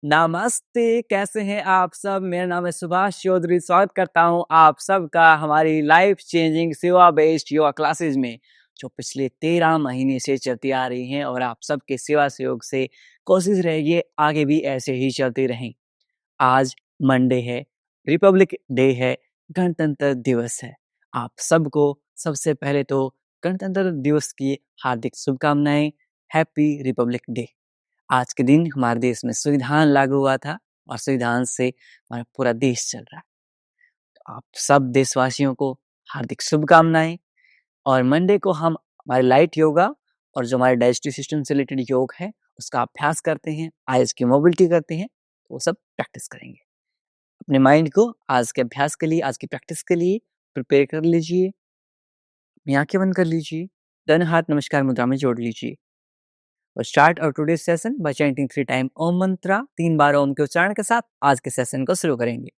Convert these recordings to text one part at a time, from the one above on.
नमस्ते, कैसे हैं आप सब? मेरा नाम है सुभाष चौधरी, स्वागत करता हूँ आप सबका हमारी लाइफ चेंजिंग सेवा बेस्ड योगा क्लासेस में, जो पिछले 13 महीने से चलती आ रही हैं और आप सबके सेवा सहयोग से कोशिश रहेगी आगे भी ऐसे ही चलती रहें। आज मंडे है, रिपब्लिक डे है, गणतंत्र दिवस है। आप सबको सबसे पहले तो गणतंत्र दिवस की हार्दिक शुभकामनाएँ, हैप्पी रिपब्लिक डे। आज के दिन हमारे देश में संविधान लागू हुआ था और संविधान से हमारा पूरा देश चल रहा है। तो आप सब देशवासियों को हार्दिक शुभकामनाएँ और मंडे को हम हमारे लाइट योगा और जो हमारे डाइजेस्टिव सिस्टम से रिलेटेड योग है, उसका अभ्यास करते हैं, आइज़ की मोबिलिटी करते हैं, तो वो सब प्रैक्टिस करेंगे। अपने माइंड को आज के अभ्यास के लिए, आज की प्रैक्टिस के लिए प्रिपेयर कर लीजिए। अपनी आँखें बंद कर लीजिए, दोनों हाथ नमस्कार मुद्रा में जोड़ लीजिए। Start our today session by chanting 3 time Om mantra. 3 बार ओम के उच्चारण के साथ आज के सेशन को शुरू करेंगे।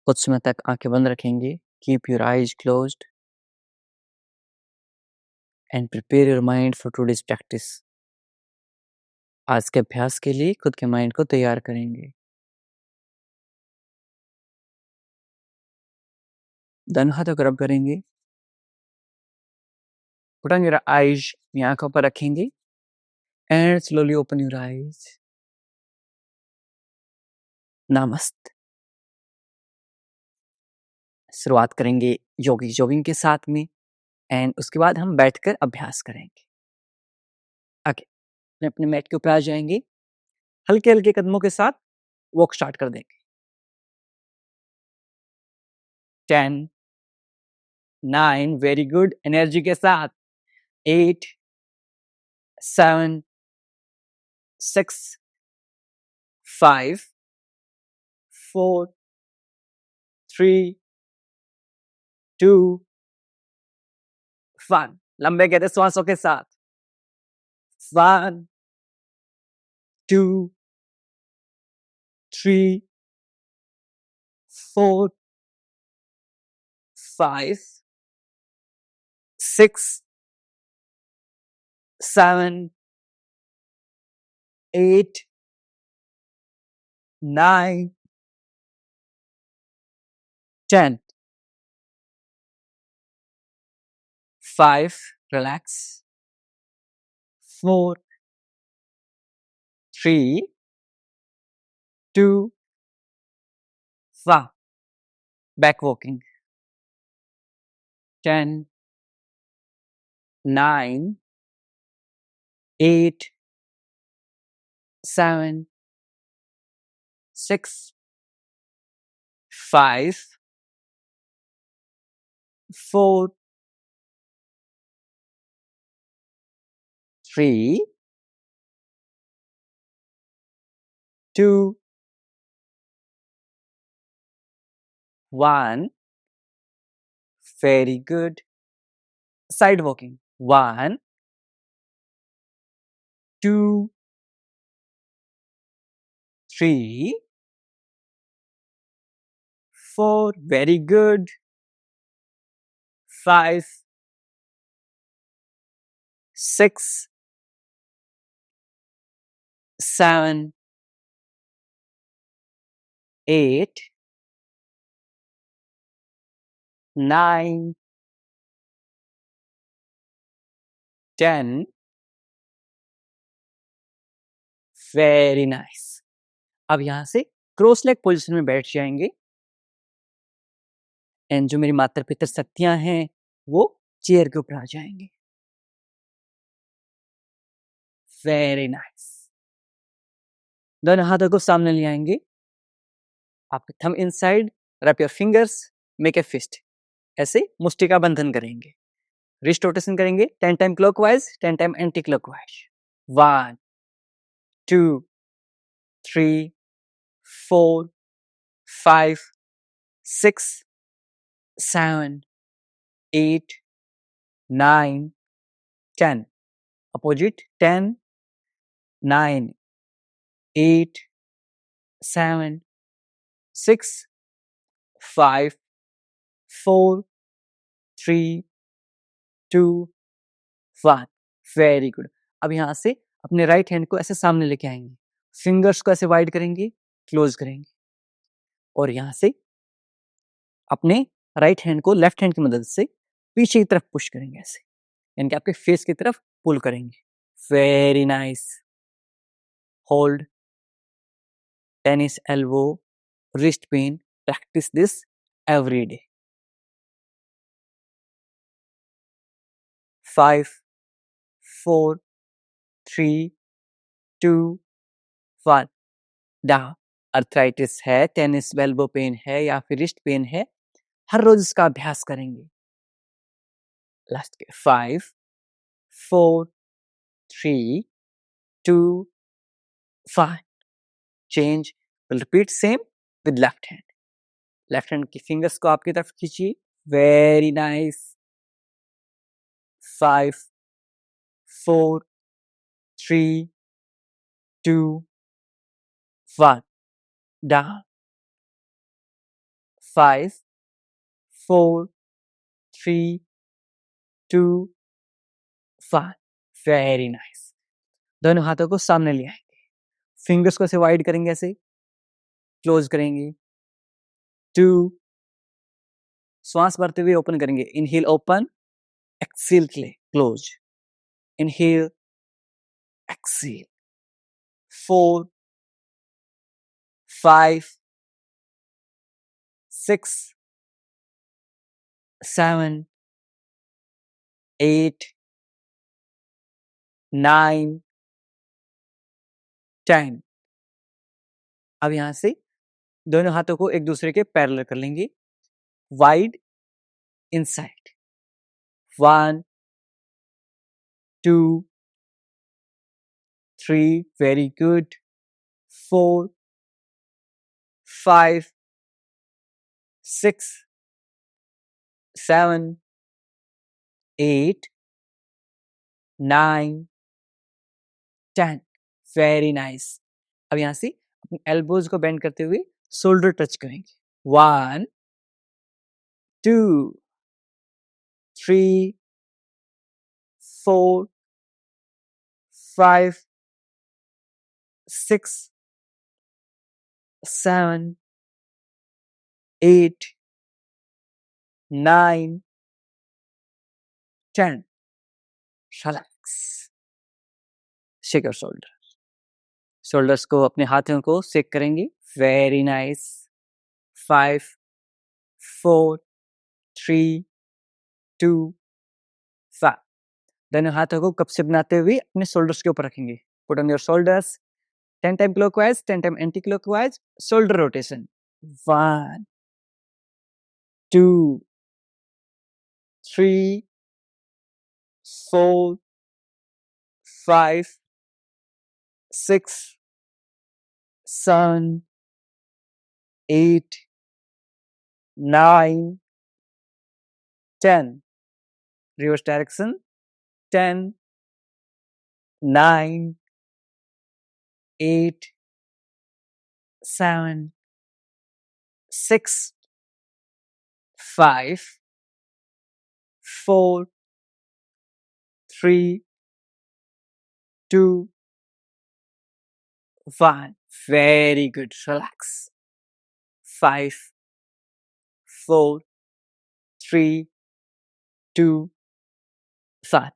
कुछ समय तक आंखें बंद रखेंगे। Keep your eyes closed end prepare your mind for today's practice. आज के अभ्यास के लिए खुद के माइंड को तैयार करेंगे। दोनों हाथों को रब करेंगे। पुट ऑन योर आईज, अपनी आंखों पर रखेंगे and slowly open your eyes. नमस्ते। शुरुआत करेंगे योगी जॉगिंग के साथ में एंड उसके बाद हम बैठकर अभ्यास करेंगे। ओके, अपने मैट के ऊपर आ जाएंगे। हल्के हल्के कदमों के साथ वॉक स्टार्ट कर देंगे। 10, 9, वेरी गुड, एनर्जी के साथ। 8, 7, 6, 5, 4, 3, 2, 1। लंबे गहरे श्वासों के साथ। 1, 2, 3, 4, 5, 6, 7, 8, 9, 10. 5, relax. 4, 3, 2, 1. Back walking. 10, 9, 8, 7, 6, 5, 4, 3, 2, 1. Very good. Side walking. 1, 2, 3, 4. Very good. 5, 6, 7, 8, 9, 10. Very nice. अब यहाँ से क्रॉस लेग पोजीशन में बैठ जाएंगे एंड जो मेरी माता पिता शक्तियां हैं वो चेयर के ऊपर आ जाएंगे। Very nice. दोनों हाथों को सामने ले आएंगे, आपके thumb inside, wrap your fingers, make a fist, ऐसे मुष्टि का बंधन करेंगे। रिस्ट रोटेशन करेंगे 10 time clockwise, 10 time anti clockwise. 1 2 3 4 5 6 7 8 9 10, opposite 10 9 8 7 6 5 4 3 2 1। Very good. अब यहाँ से अपने राइट हैंड को ऐसे सामने लेके आएंगे, फिंगर्स को ऐसे वाइड करेंगे, क्लोज करेंगे, और यहाँ से अपने राइट हैंड को लेफ्ट हैंड की मदद से पीछे की तरफ पुश करेंगे, ऐसे यानी कि आपके फेस की तरफ पुल करेंगे। Very nice. Hold, tennis elbow, wrist pain, practice this every day. 5 4 3 2 1। Down. Arthritis है, टेनिस एल्बो पेन है या फिर रिस्ट पेन है, हर रोज इसका अभ्यास करेंगे। लास्ट के 5 4 3 2 1। Change. Will repeat same with left hand. Left hand की फिंगर्स को आपकी तरफ खींचिए। Very nice. 5 4 3 2 1। Down. 5 4 3 2 1। Very nice. दोनों हाथों को सामने ले आएंगे, फिंगर्स को ऐसे वाइड करेंगे, ऐसे क्लोज करेंगे। 2, श्वास भरते हुए ओपन करेंगे। Inhale open, exhale close, inhale exhale. 4 5 6 7 8 9 10। अब यहां से दोनों हाथों को एक दूसरे के पैरेलल कर लेंगे, wide inside. 1 2 3, very good. 4 5 6 7 8 9 10। Very nice. अब यहां से अपने एल्बोज को बेंड करते हुए शोल्डर टच करेंगे। 1 2 3 4 5 6 7 8 9 10। Relax. Shake your shoulder. Shoulders को अपने हाथों को शेक करेंगे। Very nice. 5 4 3 2 1। दोनों हाथों को कप से बनाते हुए अपने शोल्डर्स के ऊपर रखेंगे। Put on your shoulders. 10 time clockwise, 10 time anti clockwise, shoulder rotation. 1 2 3 4 5 6 7 8 9 10। Reverse direction. 10 9 8 7 6 5 4 3 2 1। Very good. Relax. 5 4 3 2 1।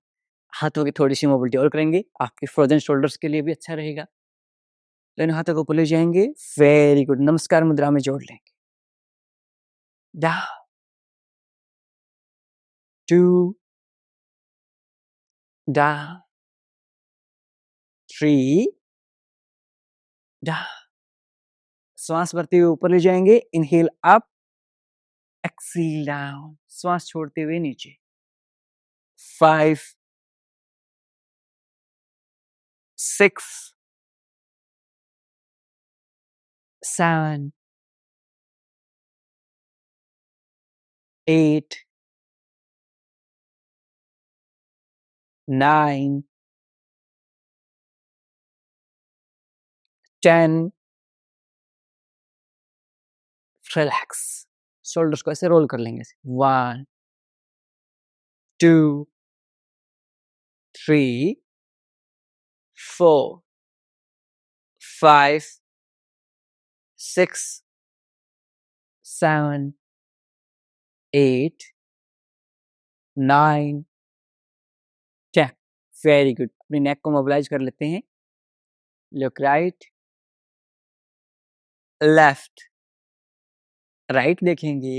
हाथों की थोड़ी सी मोबिलिटी और करेंगे, आपके फ्रोजन शोल्डर्स के लिए भी अच्छा रहेगा। दोनों हाथों को पुले जाएंगे। Very good. नमस्कार मुद्रा में जोड़ लेंगे। Down 2 down 3 down। श्वास भरते हुए ऊपर ले जाएंगे, इनहेल अप, एक्सेल डाउन, श्वास छोड़ते हुए नीचे। 5 6 7 8 9 10। रिलैक्स, शोल्डर्स को ऐसे रोल कर लेंगे। 1 2 3 4 5 6 7 8 9 10। Very good. अपनी नेक को मोबिलाइज कर लेते हैं। लुक राइट, लेफ्ट, राइट देखेंगे,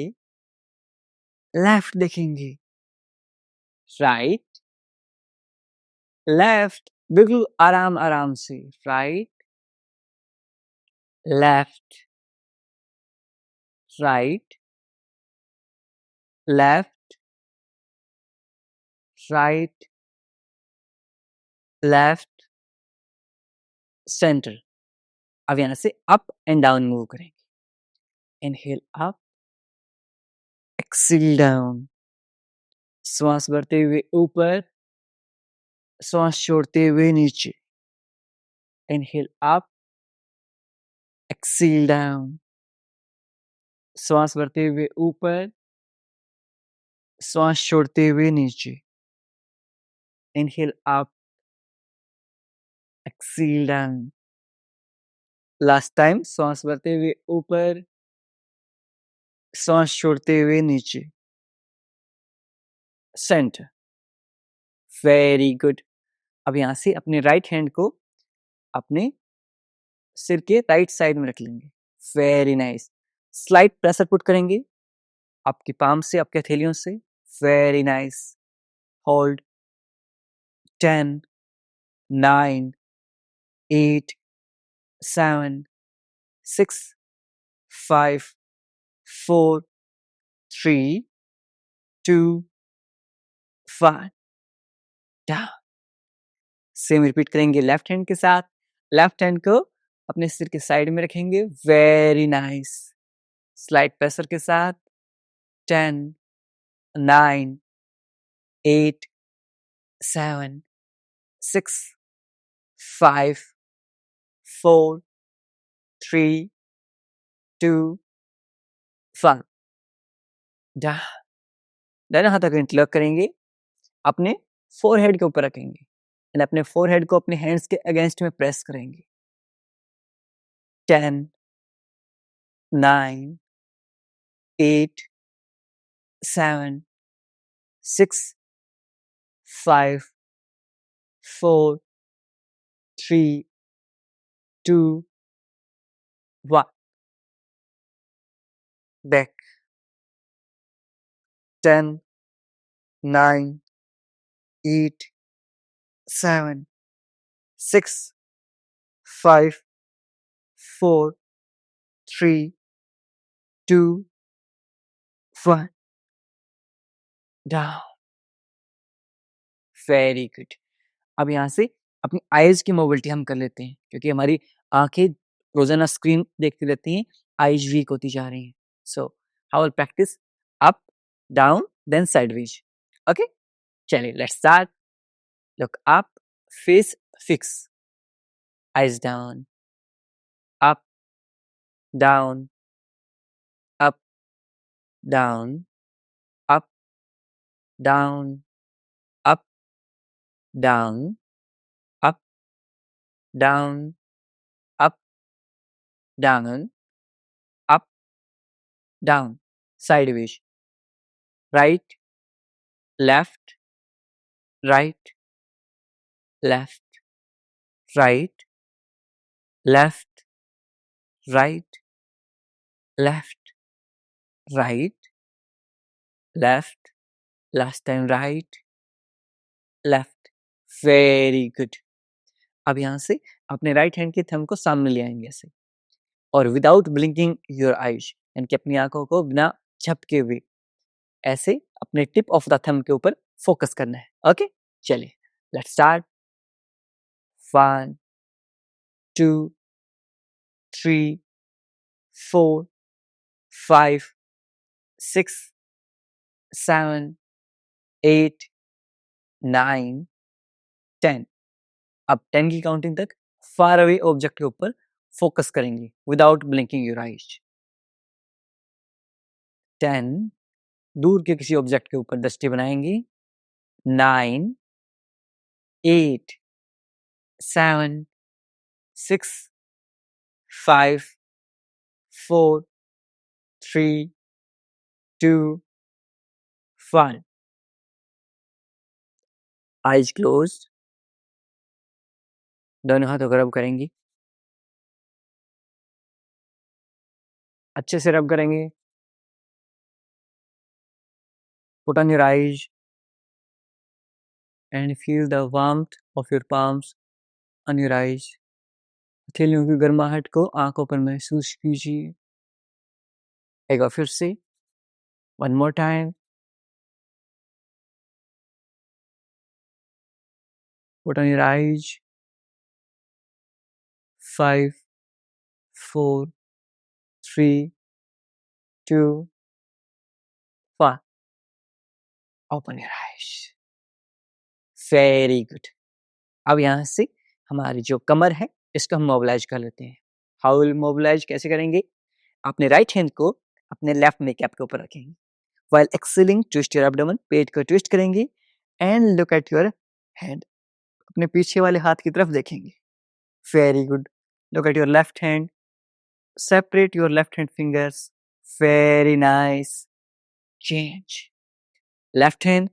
लेफ्ट देखेंगे, राइट, लेफ्ट, बिल्कुल आराम आराम से। Right, left, right, left, right, left, centre. अब यहां से अप एंड डाउन मूव करेंगे। इनहेल अप, एक्सेल डाउन, श्वास भरते हुए ऊपर, श्वास छोड़ते हुए नीचे। इनहेल अप, एक्सेल डाउन, श्वास भरते हुए ऊपर, श्वास छोड़ते हुए नीचे। Inhale up, exhale down. Last time, श्वास भरते हुए ऊपर, श्वास छोड़ते हुए नीचे। सेंटर। Very good. अब यहां से अपने राइट हैंड को अपने सिर के राइट साइड में रख लेंगे। Very nice. Slight pressure put करेंगे आपकी पाम से, आपके हथेलियों से। Very nice. Hold. 10 9 8 7 6 5 4 3 2 1 down. Same repeat करेंगे लेफ्ट हैंड के साथ। लेफ्ट हैंड को अपने सिर के साइड में रखेंगे। Very nice. स्लाइट प्रेशर के साथ। 10 9 8 7 6 5 4 3 2 1 डाउन। दाहिना हाथ को इंटरलॉक करेंगे, अपने फोरहेड के ऊपर रखेंगे एंड अपने फोरहेड को अपने हैंड्स के अगेंस्ट में प्रेस करेंगे। 10 9 8 7 6 5 4 3 2 1 बैक। 10 9 8 7 6 5 4 3 2 1 डाउन। Very good. अब यहाँ से अपनी आईज की मोबिलिटी हम कर लेते हैं, क्योंकि हमारी आंखें रोजाना स्क्रीन देखती रहती हैं, आईज वीक होती जा रही हैं। So how will practice up down then sideways. Okay, चलिए let's start. Look up, face fix, eyes down, up down, up down, up down, up down, up down, up down, up down, sideways, right, left, right, left, right, left, right, left, right, left, last time right, left. Very good. अब यहाँ से अपने right hand के thumb को सामने ले आएंगे ऐसे, और विदाउट ब्लिंकिंग योर आईज, यानी कि अपनी आंखों को बिना झपके हुए ऐसे अपने टिप ऑफ द थंब के ऊपर फोकस करना है। ओके, चलिए लेट्स स्टार्ट। 1 2 3 4 5 6 7 8 9 10। अब 10 की काउंटिंग तक फार अवे ऑब्जेक्ट के ऊपर फोकस करेंगे विदाउट ब्लिंकिंग योर आईज। 10, दूर के किसी ऑब्जेक्ट के ऊपर दृष्टि बनाएंगे। 9 8 7 6 5 4 3 2 1। आईज क्लोज्ड, दोनों हाथों को रब करेंगे, अच्छे से रब करेंगे। Put on your eyes and feel the warmth of your palms on your eyes. हथेलियों की गर्माहट को आंखों पर महसूस कीजिए। एक बार फिर से, one more time. Put on your eyes. 5 4 3 2 1। Open your eyes. Very good. अब यहाँ से हमारी जो कमर है इसको हम मोबिलाइज कर लेते हैं। हाउ विल मोबिलाइज, कैसे करेंगे? अपने राइट हैंड को अपने लेफ्ट में कैप के ऊपर रखेंगे। While exhaling twist your abdomen, पेट को ट्विस्ट करेंगे and look at your hand, अपने पीछे वाले हाथ की तरफ देखेंगे। Very good. Look at your left hand, separate your left hand fingers. Very nice. Change left hand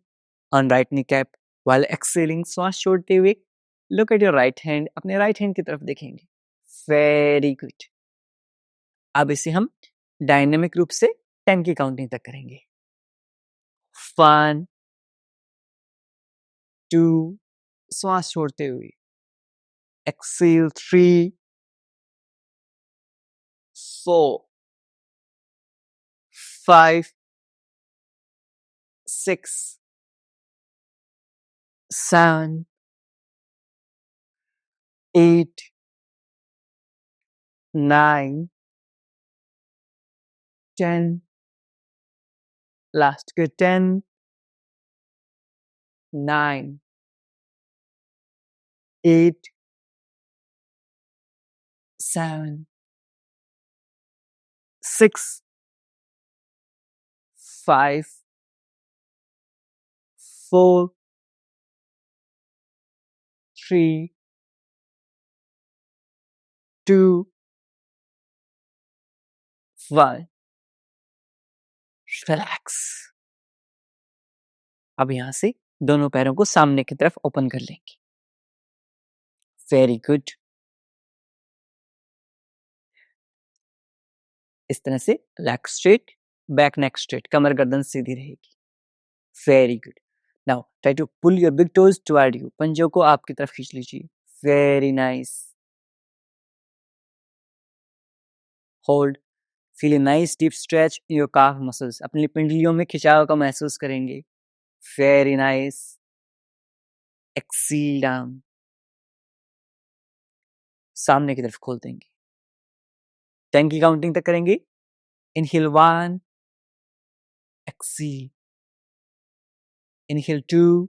on right knee cap while exhaling, श्वास छोड़ते हुए look at your right hand, अपने राइट हैंड की तरफ देखेंगे। Very good. अब इसे हम डायनेमिक रूप से 10 की काउंटिंग तक करेंगे। 1 2, श्वास छोड़ते हुए एक्सेल। 3 4 5 6 7 8 9 10। लास्ट के 10 9 8 7 6 5 4 3 2 1। रिलैक्स। अब यहां से दोनों पैरों को सामने की तरफ ओपन कर लेंगे। Very good. इस तरह से leg straight, back neck straight, कमर गर्दन सीधी रहेगी। Very good. Now try to pull your big toes toward you, पंजों को आपकी तरफ खींच लीजिए। Very nice. Hold, feel a nice deep stretch in your calf muscles, अपनी पिंडलियों में खिंचाव का महसूस करेंगे। Very nice. एक्सील डाउन, सामने की तरफ खोल देंगे। 10 की काउंटिंग तक करेंगे। Inhale 1, exhale. Inhale 2,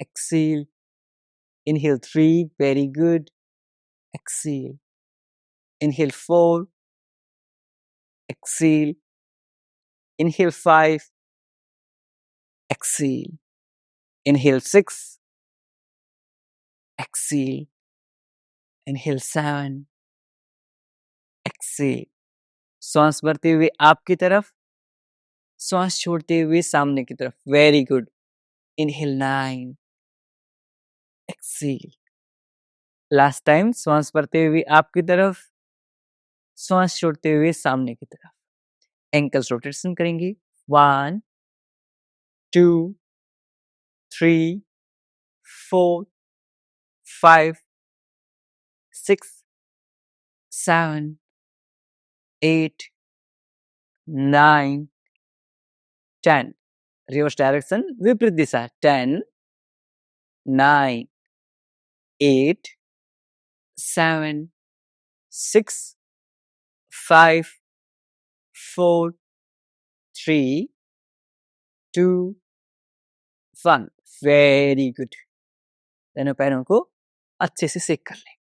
exhale. Inhale 3, very good, exhale. Inhale 4, exhale. Inhale 5, exhale. Inhale 6, exhale. Inhale 7, exhale. श्वास भरते हुए आपकी तरफ, श्वास छोड़ते हुए सामने की तरफ। Very good. Inhale 9, exhale. Last time, श्वास भरते हुए आपकी तरफ, श्वास छोड़ते हुए सामने की तरफ। एंकल्स रोटेशन करेंगे। 1 2 3 4 5, 6, 7, 8, 9, 10. Reverse direction, विपरीत दिशा. 10, 9, 8, 7, 6, 5, 4, 3, 2, 1. Very good. दोनों पैरों को अच्छे से सेक कर लें.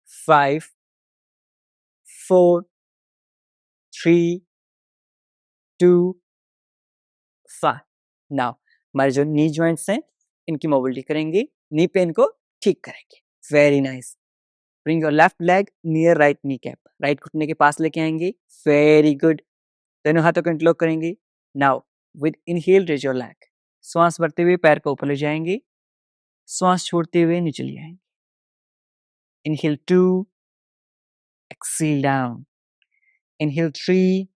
5, 4, 3, 2, 1. नाउ हमारे जो नी जॉइंट्स हैं इनकी मोबिलिटी करेंगे, नी पेन को ठीक करेंगे. Very nice. Bring your left leg near right knee cap. Right घुटने के पास लेके आएंगे. Very good. दोनों हाथों को इंटरलॉक करेंगे. Now with inhale raise your leg. श्वास भरते हुए पैर को ऊपर ले जाएंगे. श्वास छोड़ते हुए नीचे ले आएंगे. Inhale 2, exhale down. Inhale 3,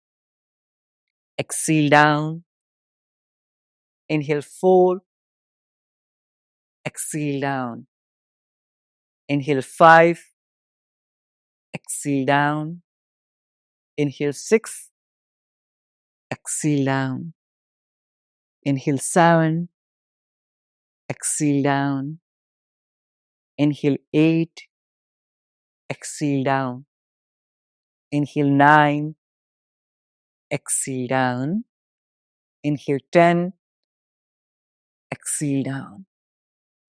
exhale down. Inhale 4, exhale down. Inhale 5, exhale down. Inhale 6, exhale down. Inhale 7, exhale down. Inhale 8, exhale down. Inhale 9, exhale down. Inhale 10, exhale down.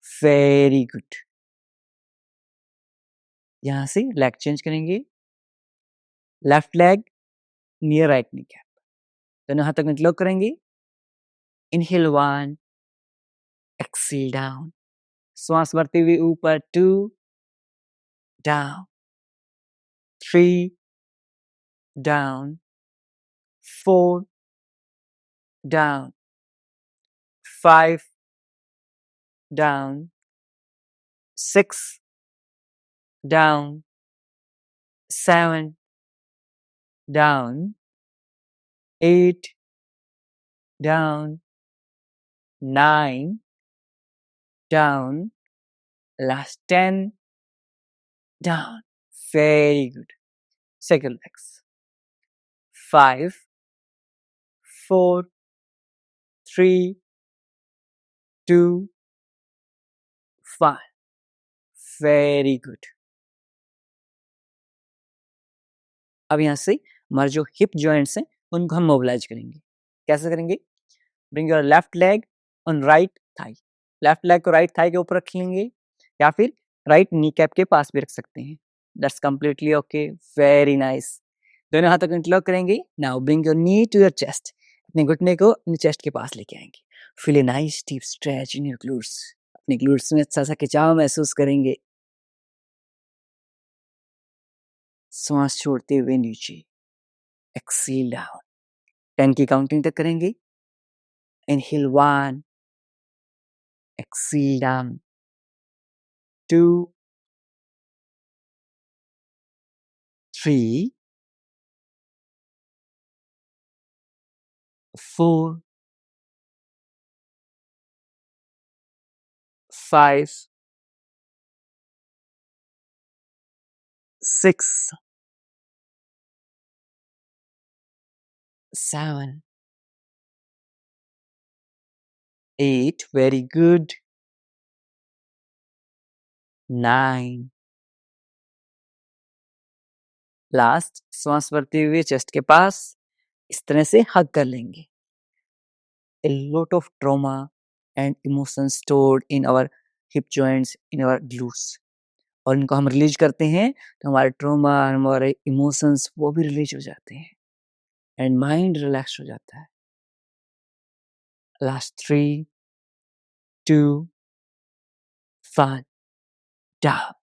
Very good. यहाँ से लेग चेंज करेंगे. Left leg near right knee cap. दोनों हाथों को interlock करेंगे. Inhale 1, exhale down. श्वास भरते हुए ऊपर. 2, down. 3, down. 4, down. 5, down. 6, down. 7, down. 8, down. 9, down. Last 10, down. Very good. Second legs. 5, 4, 3, 2, 1. Very good. अब यहाँ से हमारे जो हिप जॉइंट्स हैं उनको हम मोबिलाइज करेंगे. कैसे करेंगे? Bring your left leg on right thigh. Left leg को राइट थाई के ऊपर रख लेंगे या फिर राइट नी कैप के पास भी रख सकते हैं. That's completely okay. Very nice. दोनों हाथों को इंटरलॉक करेंगे. Now bring your knee to your chest. अपने घुटने को अपने चेस्ट के पास लेके आएंगे. Feel a nice deep stretch in your glutes. अपने ग्लूट्स में अच्छा सा खिंचाव महसूस करेंगे. श्वास छोड़ते हुए नीचे. Exhale down. 10 की काउंटिंग तक करेंगे. Inhale 1, exhale down. 2, 3, 4, 5, 6, 7, 8. Very good. 9. Last. श्वास भरते हुए चेस्ट के पास इस तरह से हग कर लेंगे. A lot of trauma and emotions stored in our hip joints, in our glutes. और इनको हम रिलीज करते हैं तो हमारे ट्रॉमा, हमारे इमोशंस वो भी रिलीज हो जाते हैं एंड माइंड रिलैक्स हो जाता है. Last 3, 2, 1. Down.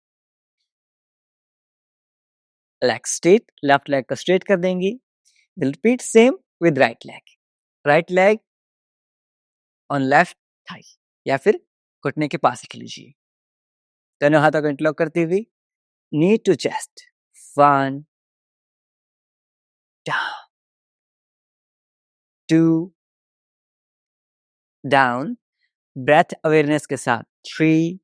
Leg straight. Left leg को स्ट्रेट कर देंगे. Repeat same with right leg. Right leg on left thigh या फिर घुटने के पास रख लीजिए. दोनों हाथों को इंटरलॉक करते हुए knee to chest. 1, down. 2, down. Breath awareness के साथ. 3,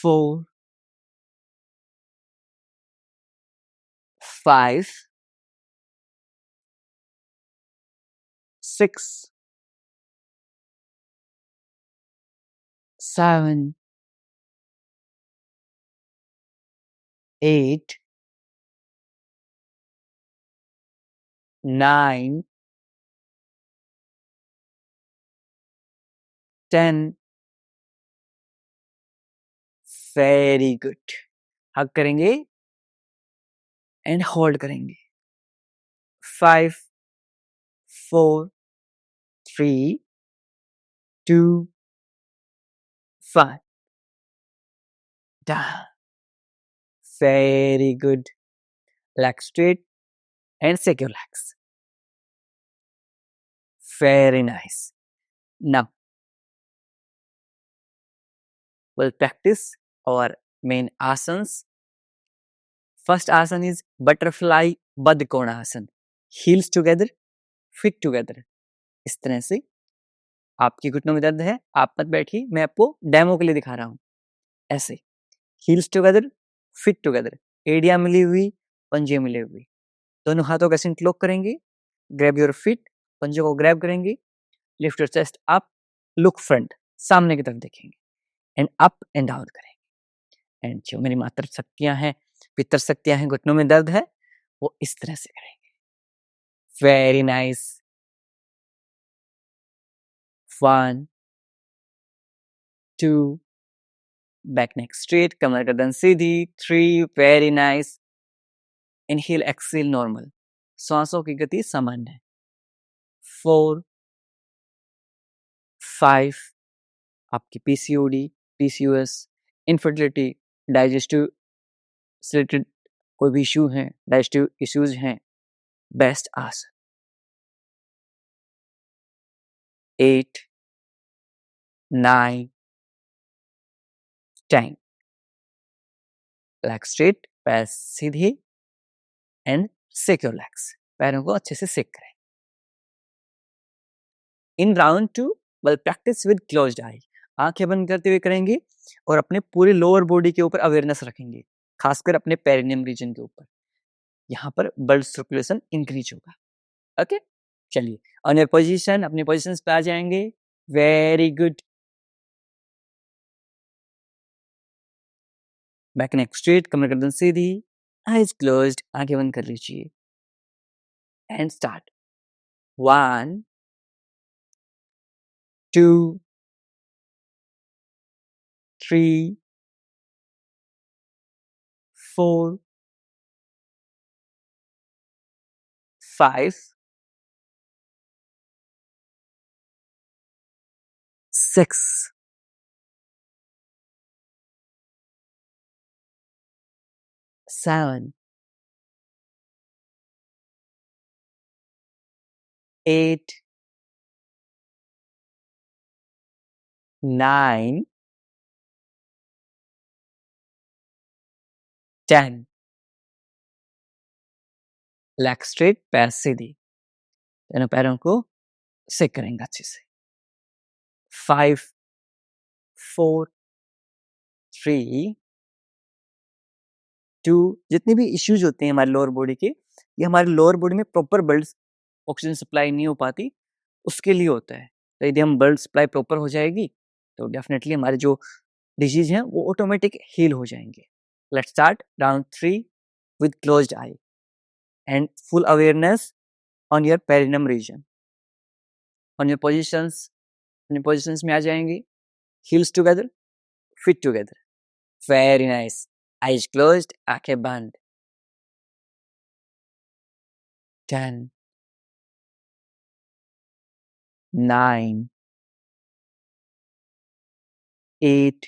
4, 5, 6, 7, 8, 9, 10. Very good. हग करेंगे एंड होल्ड करेंगे. 5, 4, 3, 2, 5. Down. Very good. Legs straight and shake your legs. Very nice. Now, we'll practice our main asanas. First asana is butterfly Baddhakonasana. Heels together, feet together. इस तरह से आपके घुटनों में दर्द है, आप मत बैठिए, मैं आपको डेमो के लिए दिखा रहा हूँ. ऐसे हील्स टुगेदर, फिट टुगेदर, एड़ियां मिली हुई, पंजे मिले हुए. दोनों हाथों का इंटरलॉक करेंगे. ग्रैब योर फिट, पंजों को ग्रैब करेंगे. Lift your chest up, look front, सामने की तरफ देखेंगे एंड अप एंड डाउन करेंगे. एंड जो मेरी मात्र शक्तियां हैं, पितर शक्तियां हैं, घुटनों में दर्द है, वो इस तरह से करेंगे. Very nice. 1, 2, back neck straight, कमर गर्दन सीधी. 3, very nice. Inhale exhale normal, सांसों की गति सामान्य. 4, 5, आपकी PCOD, PCOS, infertility, digestive related कोई भी इशू है, डाइजेस्टिव इश्यूज हैं, बेस्ट आसन. 8, 9, 10. लेग स्ट्रेट, पैर सीधे एंड सेक योर लेग्स. पैरों को अच्छे से सेक करें. In round 2 we'll practice with closed eye. आंखें बंद करते हुए करेंगे और अपने पूरे लोअर बॉडी के ऊपर अवेयरनेस रखेंगे, खासकर अपने पेरिनियम रीजन के ऊपर. यहाँ पर ब्लड सर्कुलेशन इंक्रीज होगा. ओके, चलिए ऑन योर पोजीशन, अपनी पोजीशंस पे आ जाएंगे. Very good. Back neck straight, कमर गर्दन सीधी, आईज क्लोज्ड, आंखें बंद कर लीजिए एंड स्टार्ट. 1, 2, 3, 4, 5, 6, 7, 8, 9, 10. लेग स्ट्रेट, पैर सीधी, दोनों पैरों को सेक करेंगे अच्छे से. 5, 4, 3, 2. जितने भी इश्यूज होते हैं हमारे लोअर बॉडी के, ये हमारे लोअर बॉडी में प्रॉपर ब्लड ऑक्सीजन सप्लाई नहीं हो पाती, उसके लिए होता है. तो यदि हम ब्लड सप्लाई प्रॉपर हो जाएगी तो डेफिनेटली हमारे जो डिजीज हैं वो ऑटोमेटिक हील हो जाएंगे. Let's start round 3 with closed eye and full awareness on your perineum region. On your positions, अपने पोजीशंस में आ जाएंगे. Heels together, feet together. Very nice. Eyes closed, आंखें बंद. 10, 9, 8,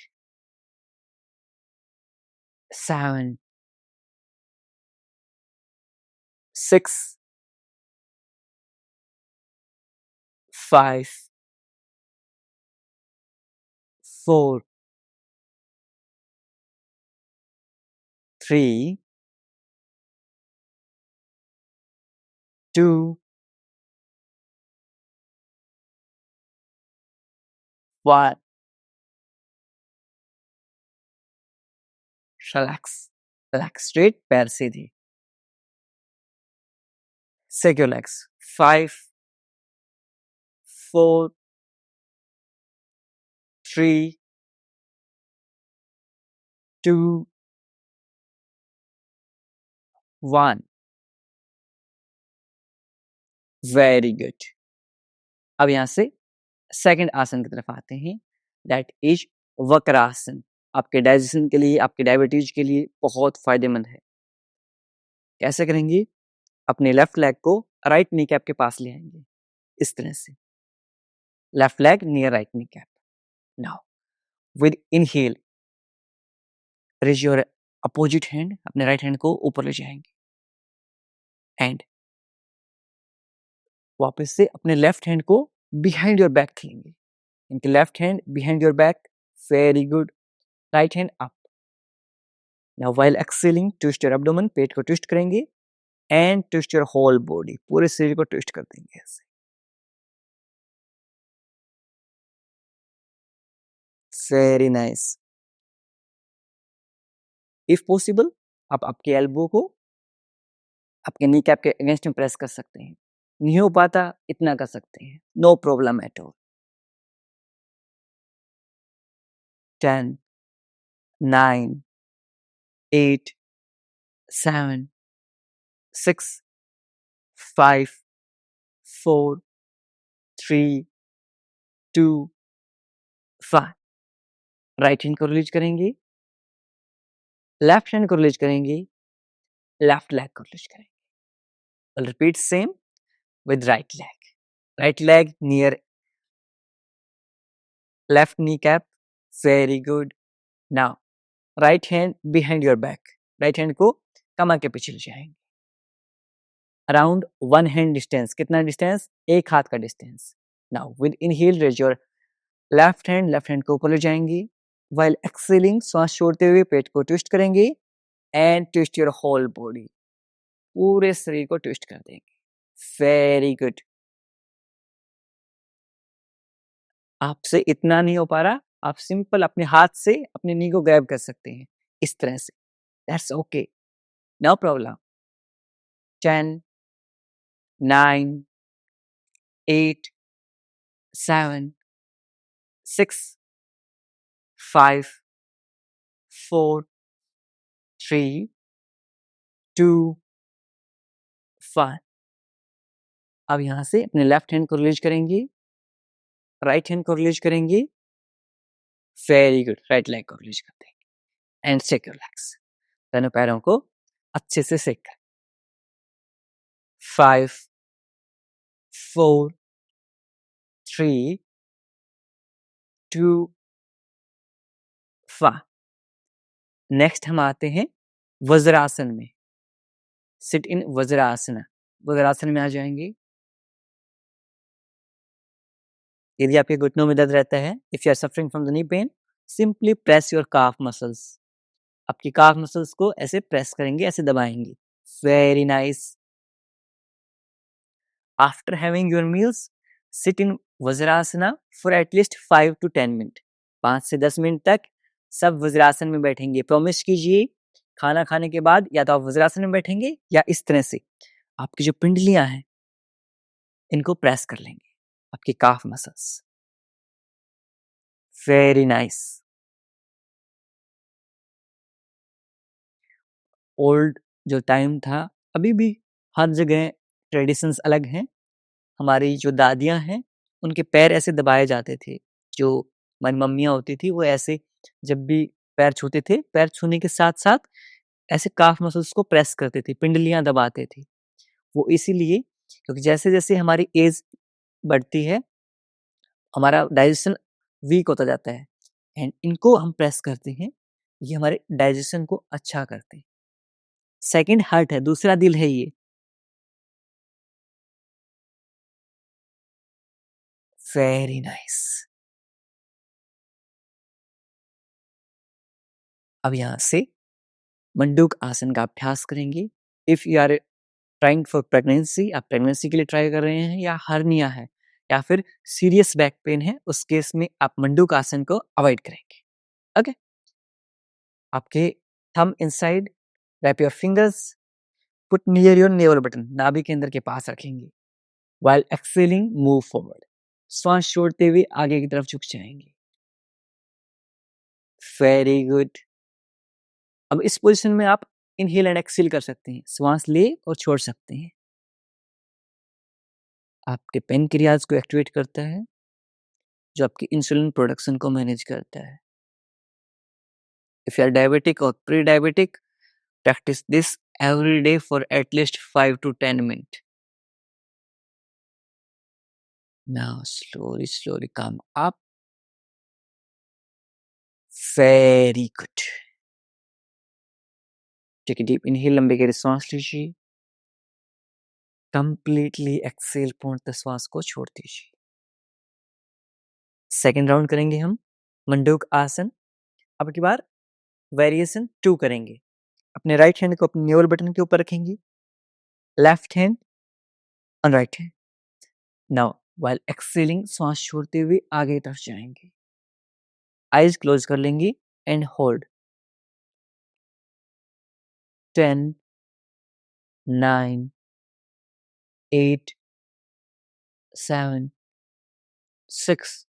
7, 6, 5, 4, 3, 2, 1. रिलैक्स, रिलैक्स, स्ट्रेट, पैर सीधे। Shake your legs. 5, 4, 3, 2, 1. Very good. अब यहाँ से सेकंड आसन की तरफ आते हैं, दैट इज वक्रासन। आपके डाइजेशन के लिए, आपके डायबिटीज के लिए बहुत फायदेमंद है। कैसे करेंगे? अपने लेफ्ट लेग को राइट नी कैप के पास ले आएंगे, इस तरह से। Left leg near right knee cap. Now with inhale raise your opposite hand, अपने राइट हैंड को ऊपर ले जाएंगे एंड वापस से अपने लेफ्ट हैंड को बिहाइंड योर बैक रखेंगे। इनके left hand behind your back, very good. Right hand up. Now while exhaling twist your abdomen, पेट को ट्विस्ट करेंगे and twist your whole body, पूरे शरीर को ट्विस्ट कर देंगे ऐसे। Very nice. इफ पॉसिबल आप आपके एल्बो को आपके नी कैप के अगेंस्ट में प्रेस कर सकते हैं। नहीं हो पाता इतना कर सकते हैं, no problem at all. 10, 9, 8, 7, 6, 5, 4, 3, 2, 5। Right hand को रिलीज करेंगे, लेफ्ट हैंड को रिलीज करेंगे, लेफ्ट लेग को रिलीज करेंगे। I'll repeat same with right leg. Right leg near left kneecap. Very good. Now right hand behind your back. Right hand को कमर के पीछे ले जाएंगे। Around one hand distance. कितना distance? एक हाथ का distance. Now with inhale raise your left hand को ऊपर ले जाएंगे। While exhaling श्वास छोड़ते हुए पेट को ट्विस्ट करेंगे and twist your whole body. पूरे शरीर को ट्विस्ट कर देंगे। Very good. आपसे इतना नहीं हो पा रहा, आप सिंपल अपने हाथ से अपने नी को ग्रैब कर सकते हैं, इस तरह से। That's okay, no problem. 10, 9, 8, 7, 6, 5, 4, 3, 2, 1। अब यहाँ से अपने लेफ्ट हैंड को रिलीज करेंगे, राइट हैंड को रिलीज करेंगे। Very good. राइट लेग को रिलीज करते हैं एंड शेक योर लेग्स। दोनों पैरों को अच्छे से शेक करें। 5, 4, 3, 2, 1। नेक्स्ट हम आते हैं वज्रासन में। Seat in वज्रासना। वज्रासन में आ जाएंगे। यदि आपके घुटनों में दर्द रहता है, if you are suffering from the knee pain, simply press your calf muscles. आपकी काफ मसल्स को ऐसे प्रेस करेंगे, ऐसे दबाएंगे। Very nice. After having your meals, sit in Vajrasana for at least 5 to 10 minute. 5 से 10 मिनट तक सब वज्रासन में बैठेंगे। प्रॉमिस कीजिए, खाना खाने के बाद या तो आप वज्रासन में बैठेंगे या इस तरह से आपकी जो पिंडलियां हैं इनको प्रेस कर लेंगे, आपकी calf muscles. Very nice. Old जो टाइम था, अभी भी हर जगह ट्रेडिशंस अलग हैं। हमारी जो दादियां हैं उनके पैर ऐसे दबाए जाते थे। जो हमारी मम्मियाँ होती थी वो ऐसे जब भी पैर छूते थे, पैर छूने के साथ साथ ऐसे काफ मसल्स को प्रेस करते थे, पिंडलियां दबाते थे। वो इसीलिए क्योंकि जैसे जैसे हमारी एज बढ़ती है हमारा डाइजेशन वीक होता जाता है एंड इनको हम प्रेस करते हैं, ये हमारे डाइजेशन को अच्छा करते हैं। सेकंड हार्ट है, दूसरा दिल है ये। Very nice. अब यहाँ से मंडूक आसन का अभ्यास करेंगे। If you are trying for pregnancy, आप प्रेगनेंसी के लिए ट्राई कर रहे हैं या हर्निया है या फिर सीरियस बैक पेन है, उस केस में आप मंडूक आसन को अवॉइड करेंगे। ओके, आपके thumb inside, wrap your fingers, put near your navel button, नाभि के अंदर के पास रखेंगे। व्हाइल एक्सेलिंग मूव फॉरवर्ड, श्वास छोड़ते हुए आगे की तरफ झुक जाएंगे। Very good. अब इस पोजीशन में आप इनहेल एंड एक्सेल कर सकते हैं, श्वास ले और छोड़ सकते हैं। आपके पेनक्रियाज को एक्टिवेट करता है, जो आपकी इंसुलिन प्रोडक्शन को मैनेज करता है। इफ यू आर डायबिटिक और pre diabetic, practice this every day for at least 5 to 10 minutes. Now slowly come up. Very good. Take a deep inhale, लंबे गहरे सांस लीजिए। Completely exhale, पूर्णतः श्वास को छोड़ दीजिए। सेकेंड राउंड करेंगे हम मंडूक आसन। अब की बार वेरिएशन 2 करेंगे। अपने राइट हैंड को अपने नेवल बटन के ऊपर रखेंगे, left hand on right hand. Now while exhaling, श्वास छोड़ते हुए आगे की तरफ जाएंगे। आईज क्लोज कर लेंगे and hold. 10, 9, 8, 7, 6,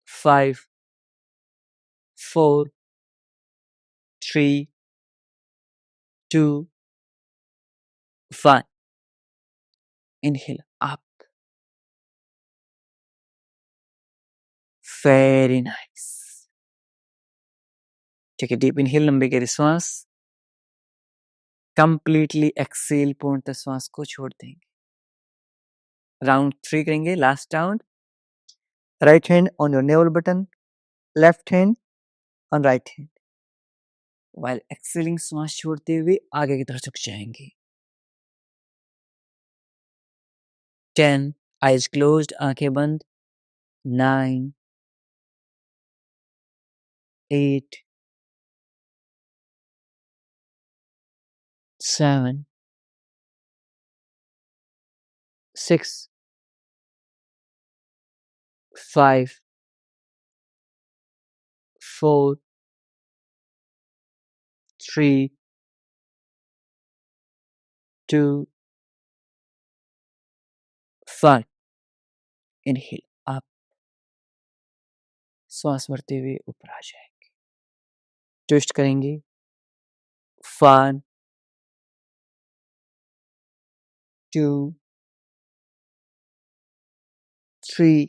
5, 4, 3, 2, 1. Inhale up. Very nice. Take a deep inhale, लंबे गहरे श्वास। Completely exhale, पूर्णतः श्वास को छोड़ देंगे। राउंड 3 करेंगे, last round. Right hand on your navel button, left hand on right hand. While exhaling, श्वास छोड़ते हुए आगे की तरफ झुक जाएंगे। 10, आईज क्लोज्ड, आंखें बंद। 9, 8, 7, 6, 5, 4, 3, 2, 1. Inhale up. श्वास भरते हुए ऊपर आ जाएंगे। ट्विस्ट करेंगे। 1, 2, 3,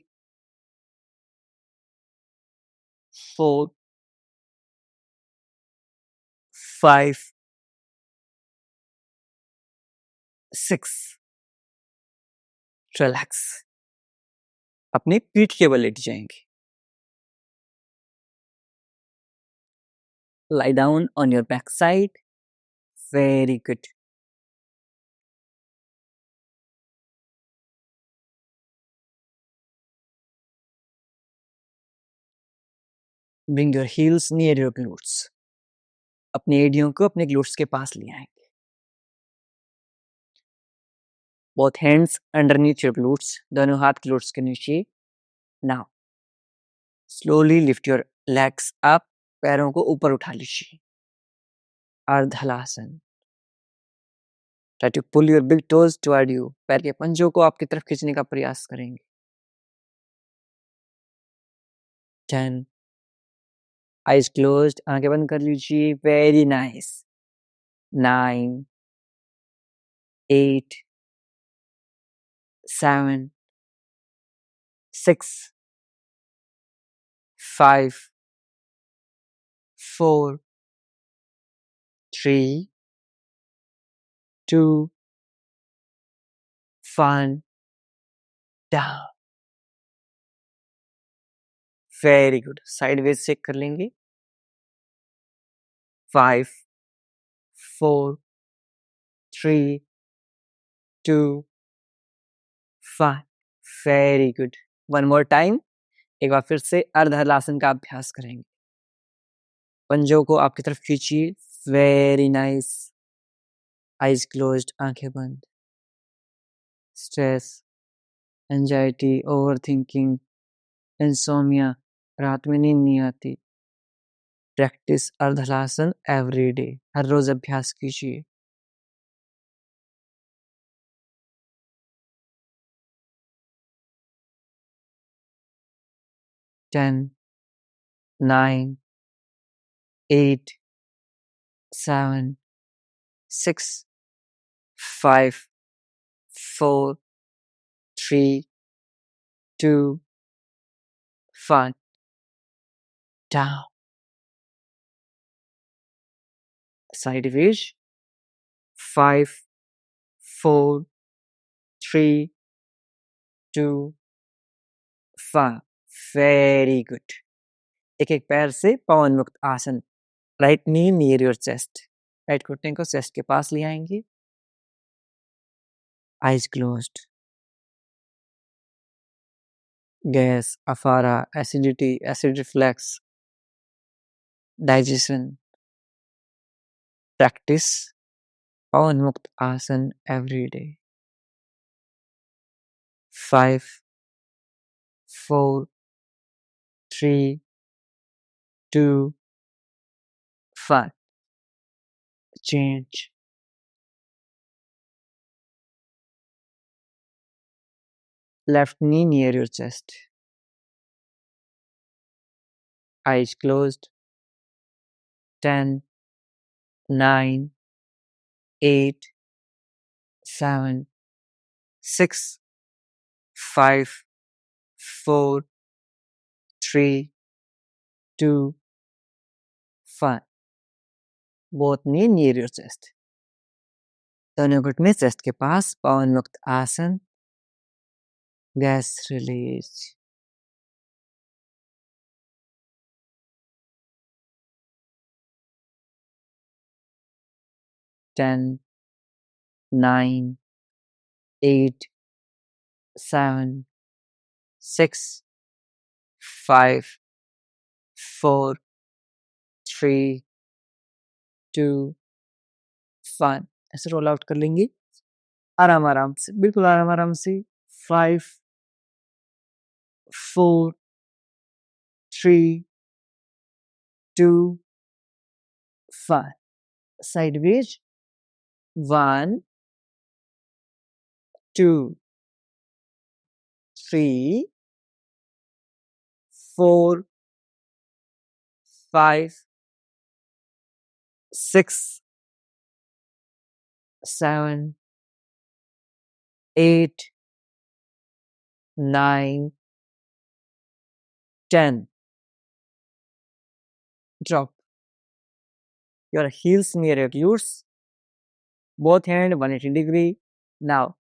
4, 5, 6. रिलैक्स। अपने पीठ के बल लेट जाएंगे। lie down on your back side. Very good. Bring your heels near your glutes. अपनी एडियों को अपने ग्लूट्स के पास ले आएंगे। Both hands underneath your glutes. दोनों हाथ ग्लूट्स के नीचे। Now slowly lift your legs up. पैरों को ऊपर उठा लीजिए। अर्धहलासन। Try to pull your big toes toward you. पैर के पंजों को आपकी तरफ खींचने का प्रयास करेंगे। 10. Eyes closed. आंखें बंद कर लीजिए। Very nice. 9, 8, 7, 6, 5, 4, 3, 2, 1. Down. Very good. Sideways check कर लेंगे। 5, 4, 3, 2, 1. Very good. One more time. एक बार फिर से अर्धहलासन का अभ्यास करेंगे। पंजों को आपकी तरफ खींचिए। Very nice. आईज क्लोज्ड, आंखें बंद। Stress, anxiety, over thinking, insomnia, रात में नींद नहीं आती, प्रैक्टिस अर्धलासन एवरी डे, हर रोज अभ्यास कीजिए। 10, 9, 8, 7, 6, 5, 4, 3, 2, 1, down, sideways, 5, 4, 3, 2, 1, वेरी गुड। एक एक पैर से Pawanmuktasana, right knee near your chest, right घुटने को चेस्ट के पास ले आएंगे, आइज क्लोज्ड। गैस, अफारा, acidity, acid reflex, digestion, practice Pawanmuktasana every day. 5, 4, 3, 2, 1, change। Left knee near your chest, eyes closed. 10, 9, 8, 7, 6, 5, 4, 3, 2, 1, both knee near your chest, दोनों घुटने chest के पास, पवन मुक्त आसन, गैस रिलीज। Ten, 9, 8, 7, 6, 5, 4, 3, 2, 1, ऐसे रोल आउट कर लेंगे आराम आराम से, बिल्कुल आराम आराम से। 5, 4, 3, 2, 1, sideways, 1, 2, 3, 4, 5, 6, 7, 8, 9, 10, drop your heels near your glutes, both hand 180-degree. Now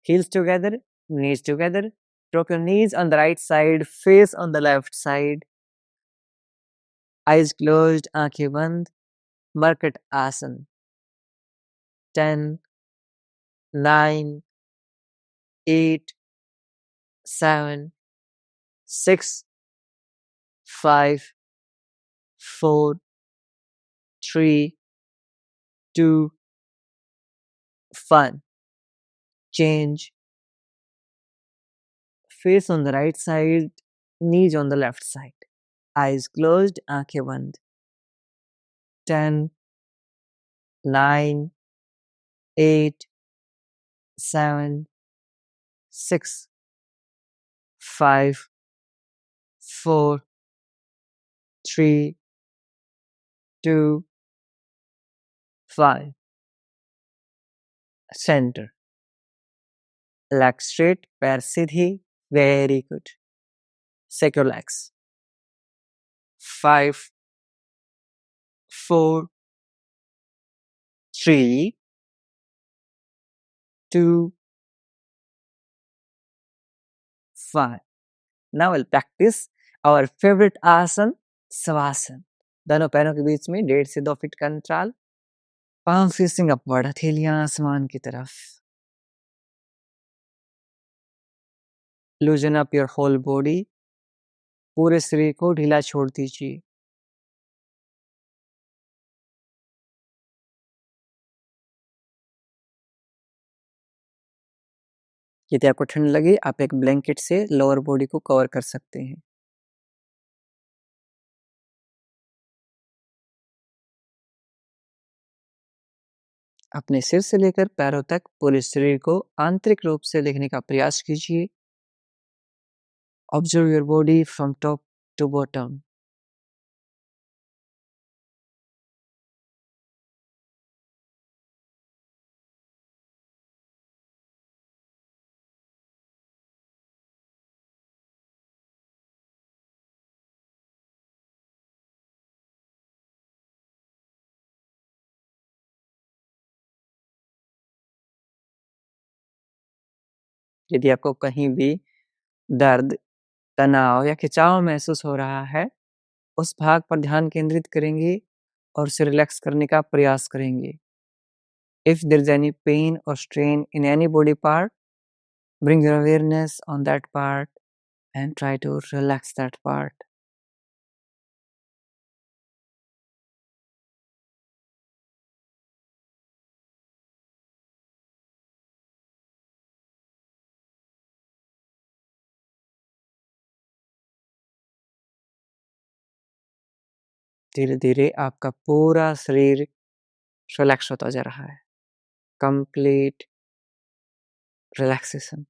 heels together, knees together, drop your knees on the right side, face on the left side, eyes closed, aankhein band, Markat Asan. 10, 9, 8, 7, 6, 5, 4, 3, 2, 1. Change. Face on the right side, knees on the left side. Eyes closed, aankhein band. 10, 9, 8, 7, 6, 5, 4, 3, 2, 1. Center. Legs straight, पैर सीधी. Very good. Shake your legs. 5, 4, 3, 2, 1. Now we'll practice our favorite आसन, शवासन। दोनों पैरों के बीच में 1.5 से 2 feet का अंतराल, palm facing upward, हथेलियां आसमान की तरफ। Loosen up your whole body, पूरे शरीर को ढीला छोड़ दीजिए। यदि आपको ठंड लगे, आप एक ब्लैंकेट से लोअर बॉडी को कवर कर सकते हैं। अपने सिर से लेकर पैरों तक पूरे शरीर को आंतरिक रूप से देखने का प्रयास कीजिए। Observe your body from top to bottom. यदि आपको कहीं भी दर्द, तनाव या खिंचाव महसूस हो रहा है, उस भाग पर ध्यान केंद्रित करेंगे और उसे रिलैक्स करने का प्रयास करेंगे। If there is any pain or strain in any body part, bring your awareness on that part and try to relax that part. धीरे धीरे आपका पूरा शरीर रिलैक्स होता जा रहा है। Complete relaxation.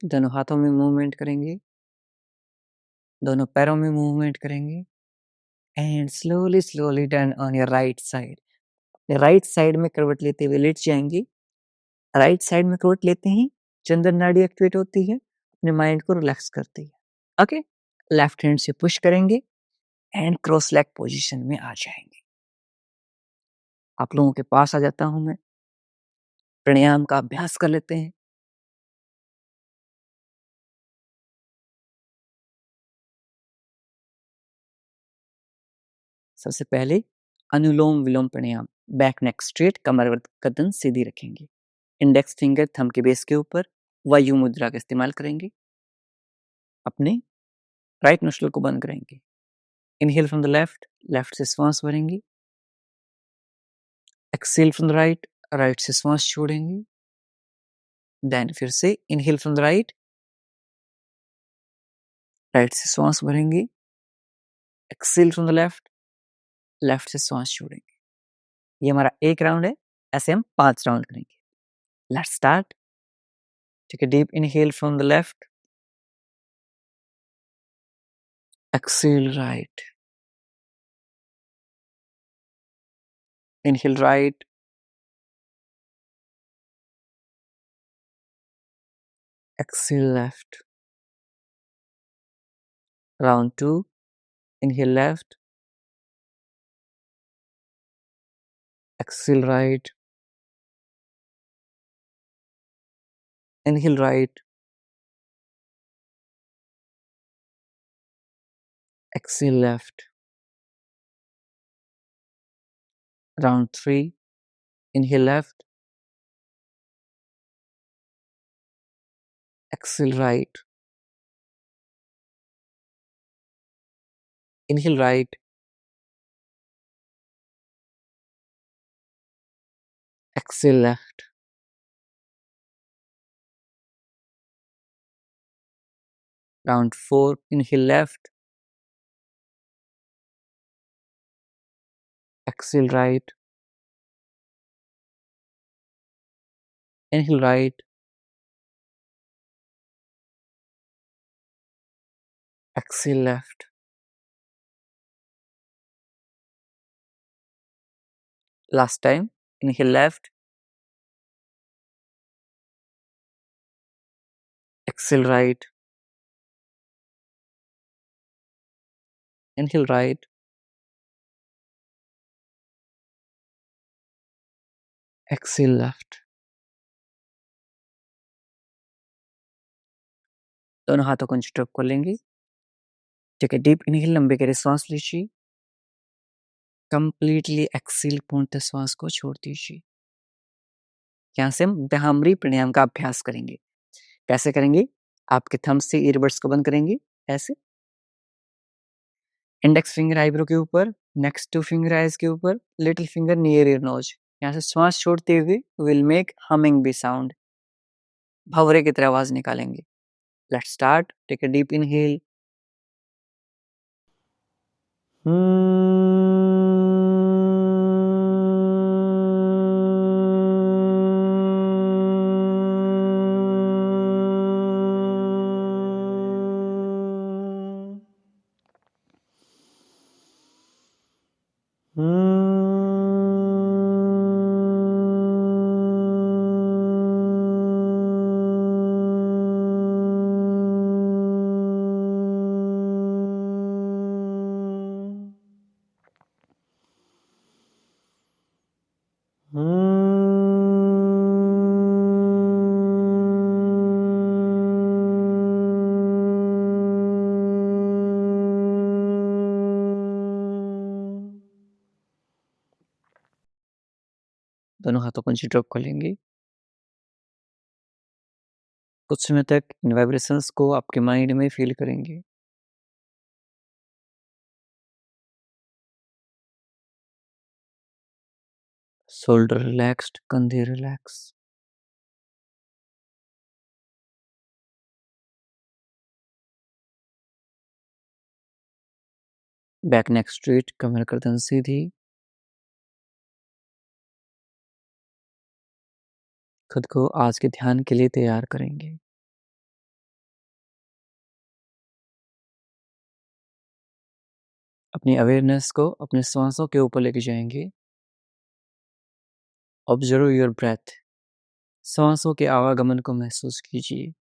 दोनों हाथों में मूवमेंट करेंगे, दोनों पैरों में मूवमेंट करेंगे and slowly slowly turn on your right side. Right side में करवट लेते हुए लेट जाएंगे। राइट साइड में करवट लेते ही चंद्र नाड़ी एक्टिवेट होती है, अपने माइंड को रिलैक्स करती है। ओके, लेफ्ट हैंड से पुश करेंगे एंड क्रॉस लेग पोजीशन में आ जाएंगे। आप लोगों के पास आ जाता हूं मैं, प्राणायाम का अभ्यास कर लेते हैं। सबसे पहले अनुलोम विलोम प्राणायाम। बैक नेक स्ट्रेट, कमर गर्दन सीधी रखेंगे। इंडेक्स फिंगर थंब के बेस के ऊपर वायु मुद्रा का इस्तेमाल करेंगे। अपने राइट नोस्ट्रल को बंद करेंगे। Inhale from the left, left से श्वास भरेंगे। Exhale from the right, right से श्वास छोड़ेंगे। देन फिर से inhale from the right, right से श्वास भरेंगे। Exhale from the left, left से श्वास छोड़ेंगे। ये हमारा एक राउंड है, ऐसे हम 5 राउंड करेंगे। Let's start. Take a deep inhale from the left, exhale right, inhale right, exhale left. Round 2, inhale left, exhale right, inhale right, exhale left. Round 3, inhale left, exhale right, inhale right, exhale left. Round 4, inhale left, exhale right, inhale right, exhale left. Last time, inhale left, exhale right, inhale right, exhale left. दोनों हाथों को stroke कर लेंगे। Take a deep inhale, लंबे गहरे सांस लीजिए। Completely Excel पूर्णतः श्वास को छोड़ दीजिए। यहाँ से हम भ्रामरी प्राणायाम का अभ्यास करेंगे। कैसे करेंगे? आपके थंब से ईयरबड्स को बंद करेंगे ऐसे। इंडेक्स फिंगर आईब्रो के ऊपर, नेक्स्ट 2 फिंगर आईज के ऊपर, little finger near your nose. यहाँ से श्वास छोड़ते हुए will make humming bee sound, भंवरे की तरह आवाज निकालेंगे। Let's start. Take a deep inhale. दोनों हाथों को नीचे ड्रॉप कर लेंगे। कुछ समय तक इन वाइब्रेशंस को आपके माइंड में फील करेंगे। शोल्डर रिलैक्स्ड, कंधे रिलैक्स, बैक नेक स्ट्रेट, कमर गर्दन सीधी। खुद को आज के ध्यान के लिए तैयार करेंगे। अपनी अवेयरनेस को अपने श्वासों के ऊपर लेके जाएंगे। ऑब्जर्व योर ब्रेथ, श्वासों के आवागमन को महसूस कीजिए।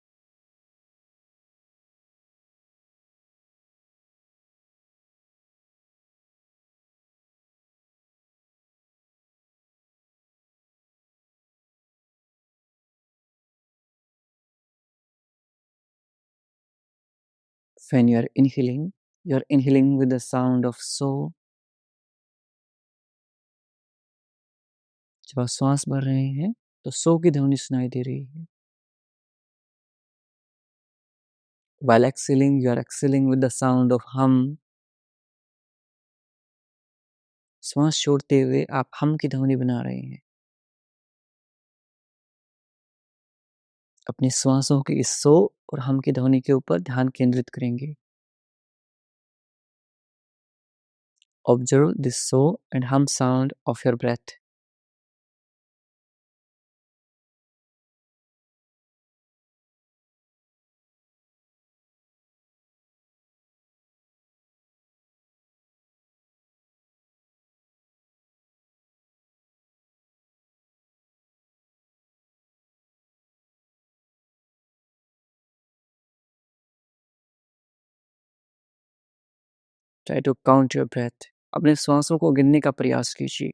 When you are inhaling with the sound of so. जब आप श्वास भर रहे हैं तो सो की ध्वनि सुनाई दे रही है। While exhaling, you are exhaling with the sound of hum. श्वास छोड़ते हुए आप हम की ध्वनि बना रहे हैं। अपनी श्वासों के इस सो और हम की ध्वनि के ऊपर ध्यान केंद्रित करेंगे। Observe this so and hum sound of your breath. Try to count your breath. अपने श्वासों को गिनने का प्रयास कीजिए।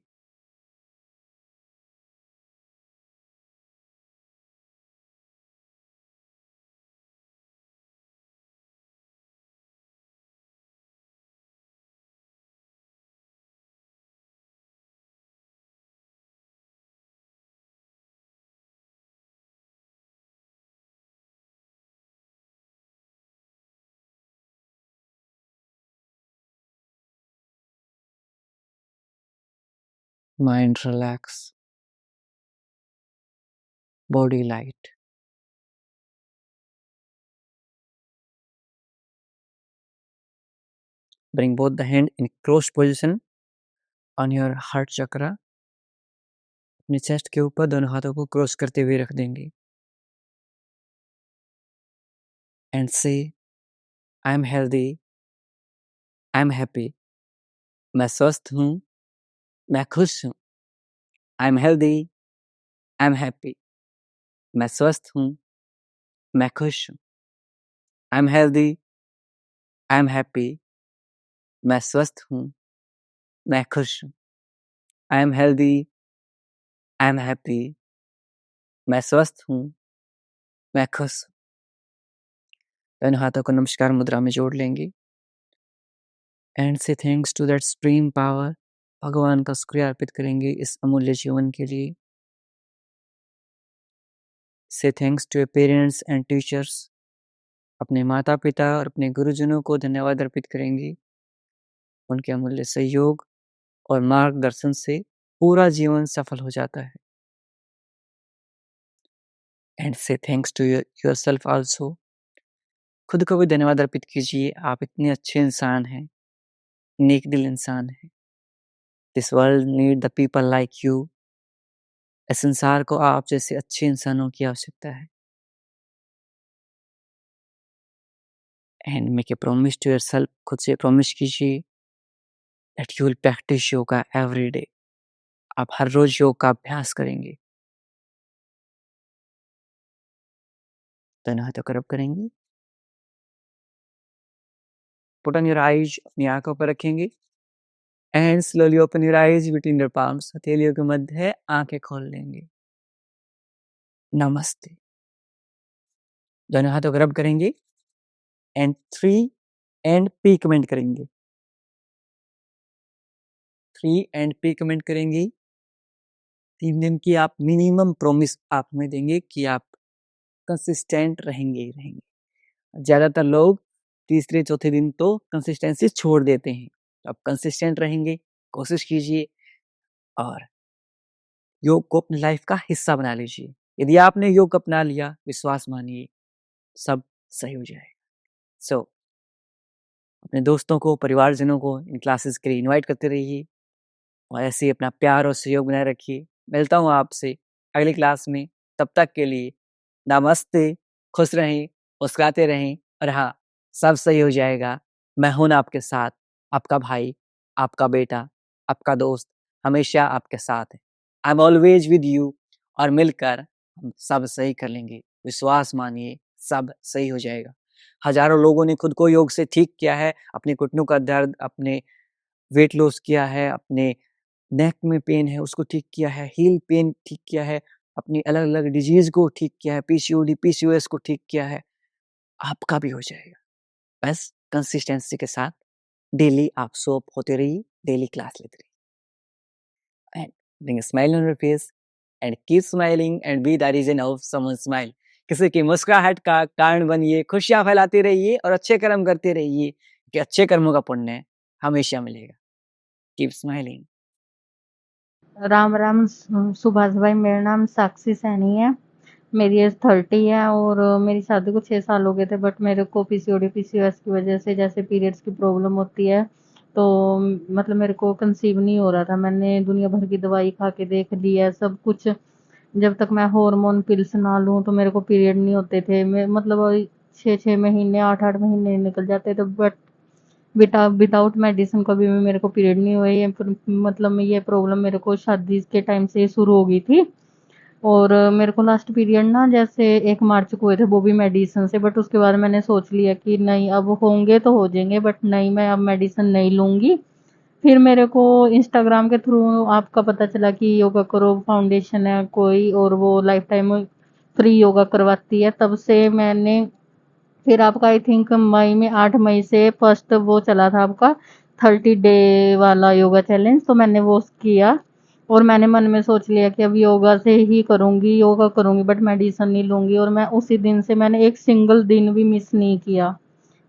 Mind relax, body light. Bring both the hand in closed position on your heart chakra. अपने चेस्ट के ऊपर दोनों हाथों को क्रॉस करते हुए रख देंगे। And say, I am healthy, I am happy. मैं स्वस्थ हूँ, मैं खुश हूँ। I am healthy, I am happy. मैं स्वस्थ हूँ, मैं खुश हूँ। I am healthy, I am happy. मैं स्वस्थ हूँ, मैं खुश हूँ। I am healthy, I am happy. मैं स्वस्थ हूँ, मैं खुश हूँ। दोनों हाथों को नमस्कार मुद्रा में जोड़ लेंगे। And say thanks to that supreme power. भगवान का शुक्रिया अर्पित करेंगे इस अमूल्य जीवन के लिए। Say thanks to your parents and teachers. अपने माता पिता और अपने गुरुजनों को धन्यवाद अर्पित करेंगे। उनके अमूल्य सहयोग और मार्गदर्शन से पूरा जीवन सफल हो जाता है। And say thanks to yourself also. खुद को भी धन्यवाद अर्पित कीजिए, आप इतने अच्छे इंसान हैं, नेक दिल इंसान हैं। This world need the people like you. इस संसार को आप जैसे अच्छे इंसानों की आवश्यकता है। And make a promise to yourself, खुद से प्रॉमिस कीजिए that you will practice yoga every day. आप हर रोज योग का अभ्यास करेंगे। दोनों हाथों को रब करेंगे। पुट ऑन योर आईज, अपनी आंखों पर रखेंगे and slowly open your eyes between your palms. हथेलियों के मध्य आंखें खोल लेंगे। नमस्ते। दोनों हाथों को रब करेंगे एंड 3 एंड पी कमेंट करेंगे। 3 एंड पी कमेंट करेंगे। 3 दिन की आप मिनिमम प्रॉमिस आप हमें देंगे कि आप कंसिस्टेंट रहेंगे ही रहेंगे। ज़्यादातर लोग तीसरे चौथे दिन तो कंसिस्टेंसी छोड़ देते हैं। तो आप कंसिस्टेंट रहेंगे, कोशिश कीजिए और योग को अपनी लाइफ का हिस्सा बना लीजिए। यदि आपने योग अपना लिया, विश्वास मानिए सब सही हो जाएगा। सो अपने दोस्तों को, परिवारजनों को इन क्लासेस के लिए इनवाइट करते रहिए और ऐसे ही अपना प्यार और सहयोग बनाए रखिए। मिलता हूँ आपसे अगली क्लास में। तब तक के लिए नमस्ते, खुश रहें, मुस्कुराते रहें और हाँ, सब सही हो जाएगा। मैं हूँ ना आपके साथ, आपका भाई, आपका बेटा, आपका दोस्त, हमेशा आपके साथ है। I am always with you और मिलकर हम सब सही कर लेंगे। विश्वास मानिए, सब सही हो जाएगा। हज़ारों लोगों ने खुद को योग से ठीक किया है, अपने घुटनों का दर्द, अपने वेट लॉस किया है, अपने नेक में पेन है उसको ठीक किया है, हील पेन ठीक किया है, अपनी अलग-अलग डिजीज़ को ठीक किया है, पीसीओडी, पीसीओएस को ठीक किया है। आपका भी हो जाएगा। बस कंसिस्टेंसी के साथ डेली आप शो अप होते रहिए, डेली क्लास लेते रहिए। And bring a smile on your face and keep smiling and be the reason of someone smile. किसी की मुस्कुराहट का कारण बनिए, खुशियाँ फैलाते रहिए और अच्छे कर्म करते रहिए कि अच्छे कर्मों का पुण्य हमेशा मिलेगा। Keep smiling. राम राम। सुभाष भाई, मेरा नाम साक्षी सैनी है। मेरी एज 30 है और मेरी शादी को 6 साल हो गए थे, बट मेरे को पीसीओडी पीसीओएस की वजह से जैसे पीरियड्स की प्रॉब्लम होती है तो मतलब मेरे को कंसीव नहीं हो रहा था। मैंने दुनिया भर की दवाई खा के देख ली है सब कुछ। जब तक मैं हार्मोन पिल्स ना लूँ तो मेरे को पीरियड नहीं होते थे। मैं मतलब 6-6 महीने 8-8 महीने निकल जाते थे, बट विदाउट मेडिसिन कभी भी मेरे को पीरियड नहीं हुए। ये मतलब ये प्रॉब्लम मेरे को शादी के टाइम से शुरू हो गई थी और मेरे को लास्ट पीरियड ना जैसे 1 मार्च को हुए थे, वो भी मेडिसिन से। बट उसके बाद मैंने सोच लिया कि नहीं, अब होंगे तो हो जाएंगे, बट नहीं, मैं अब मेडिसिन नहीं लूँगी। फिर मेरे को इंस्टाग्राम के थ्रू आपका पता चला कि योगा करो फाउंडेशन है कोई, और वो लाइफ टाइम फ्री योगा करवाती है। तब से मैंने फिर आपका आई थिंक मई में 8 मई से फर्स्ट वो चला था आपका 30 डे वाला योगा चैलेंज, तो मैंने वो किया और मैंने मन में सोच लिया कि अब योगा से ही करूँगी, योगा करूँगी बट मेडिसिन नहीं लूँगी। और मैं उसी दिन से मैंने एक सिंगल दिन भी मिस नहीं किया।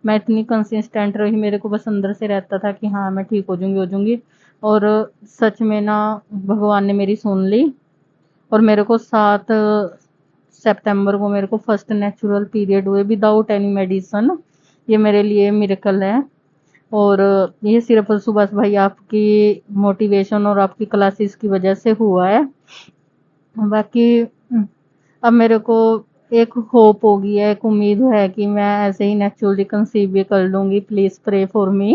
मैं इतनी कंसिस्टेंट रही, मेरे को बस अंदर से रहता था कि हाँ मैं ठीक हो जाऊँगी। और सच में ना भगवान ने मेरी सुन ली और मेरे को 7 सितंबर को मेरे को फर्स्ट नेचुरल पीरियड हुए विदाउट एनी मेडिसिन। ये मेरे लिए मिरेकल है और ये सिर्फ सुभाष भाई आपकी मोटिवेशन और आपकी क्लासेस की वजह से हुआ है। बाकी अब मेरे को एक होप हो गई है, एक उम्मीद है कि मैं ऐसे ही नेचुरली कंसीव भी कर लूँगी। Please pray for me.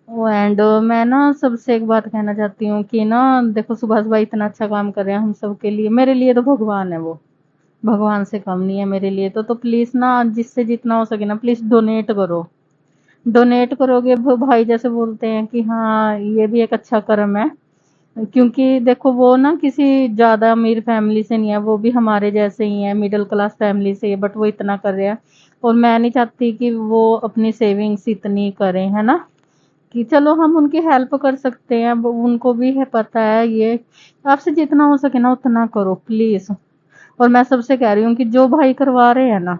And मैं ना सबसे एक बात कहना चाहती हूँ कि ना देखो, सुभाष भाई इतना अच्छा काम कर रहे हैं हम सब के लिए, मेरे लिए तो भगवान है, वो भगवान से कम नहीं है मेरे लिए। तो प्लीज़ ना जिससे जितना हो सके ना प्लीज़ डोनेट करो। डोनेट करोगे भाई जैसे बोलते हैं कि हाँ ये भी एक अच्छा कर्म है। क्योंकि देखो वो ना किसी ज़्यादा अमीर फैमिली से नहीं है, वो भी हमारे जैसे ही है, मिडिल क्लास फैमिली से है, बट वो इतना कर रहे हैं। और मैं नहीं चाहती कि वो अपनी सेविंग्स इतनी करें, है ना, कि चलो हम उनकी हेल्प कर सकते हैं। उनको भी है पता है ये। आपसे जितना हो सके ना उतना करो प्लीज़। और मैं सबसे कह रही हूँ कि जो भाई करवा रहे हैं ना,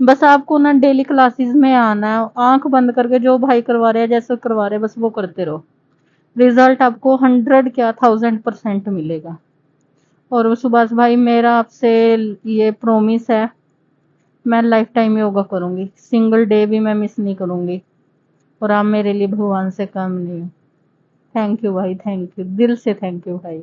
बस आपको ना डेली क्लासेस में आना है, आंख बंद करके जो भाई करवा रहे हैं जैसे करवा रहे हैं बस वो करते रहो। रिजल्ट आपको 100 क्या 1000% मिलेगा। और सुभाष भाई मेरा आपसे ये प्रॉमिस है मैं लाइफ टाइम योगा करूँगी, सिंगल डे भी मैं मिस नहीं करूँगी। और आप मेरे लिए भगवान से कम नहीं हो। थैंक यू भाई, थैंक यू, दिल से थैंक यू भाई।